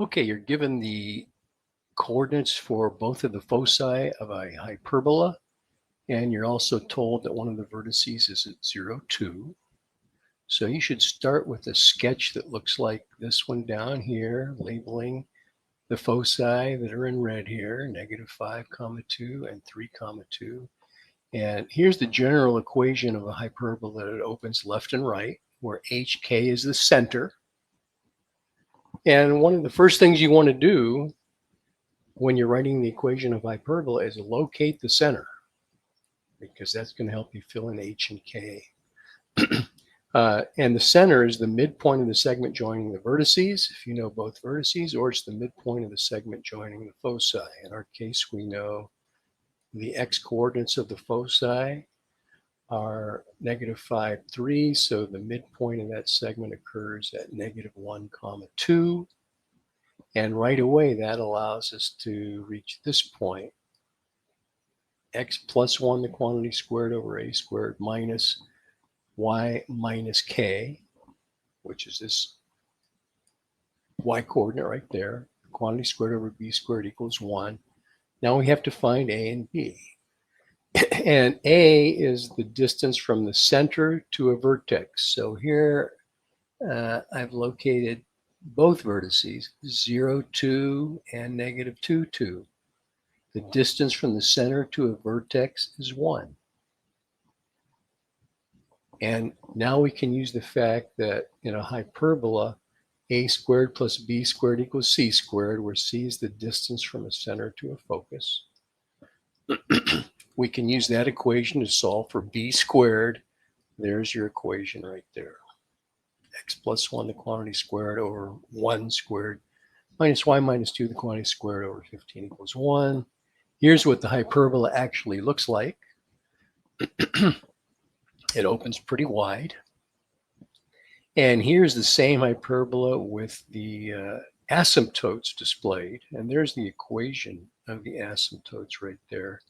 Okay, you're given the coordinates for both of the foci of a hyperbola, and you're also told that one of the vertices is at 0, 2. So you should start with a sketch that looks like this one down here, labeling the foci that are in red here, -5, 2, and 3, 2. And here's the general equation of a hyperbola that it opens left and right, where HK is the center. And one of the first things you want to do when you're writing the equation of hyperbola is locate the center, because that's going to help you fill in H and K. And the center is the midpoint of the segment joining the vertices, if you know both vertices, or it's the midpoint of the segment joining the foci. In our case, we know the x coordinates of the foci are -5, 3, so the midpoint of that segment occurs at -1, 2. And right away, that allows us to reach this point, x plus 1, the quantity squared over a squared, minus y minus k, which is this y coordinate right there. Quantity squared over b squared equals 1. Now we have to find a and b. And a is the distance from the center to a vertex. So here I've located both vertices, 0, 2 and -2, 2. The distance from the center to a vertex is 1. And now we can use the fact that in a hyperbola, a squared plus b squared equals c squared, where c is the distance from a center to a focus. We can use that equation to solve for b squared. There's your equation right there. X plus 1, the quantity squared, over 1 squared, minus y minus 2, the quantity squared, over 15 equals 1. Here's what the hyperbola actually looks like. It opens pretty wide. And here's the same hyperbola with the asymptotes displayed. And there's the equation of the asymptotes right there.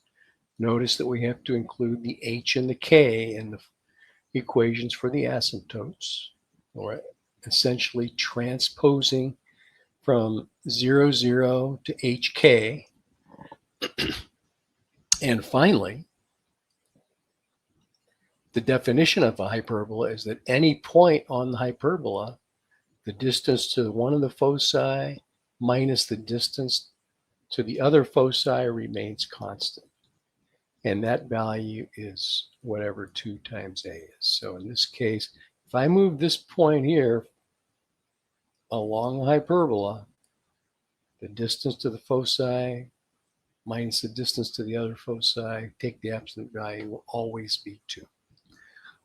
Notice that we have to include the h and the k in the equations for the asymptotes. We're essentially transposing from 0, 0 to hk. And finally, the definition of a hyperbola is that any point on the hyperbola, the distance to one of the foci minus the distance to the other foci remains constant. And that value is whatever 2 times a is. So in this case, if I move this point here along the hyperbola, the distance to the foci minus the distance to the other foci, take the absolute value, will always be 2.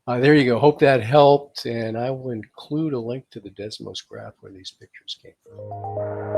There you go. Hope that helped. And I will include a link to the Desmos graph where these pictures came from.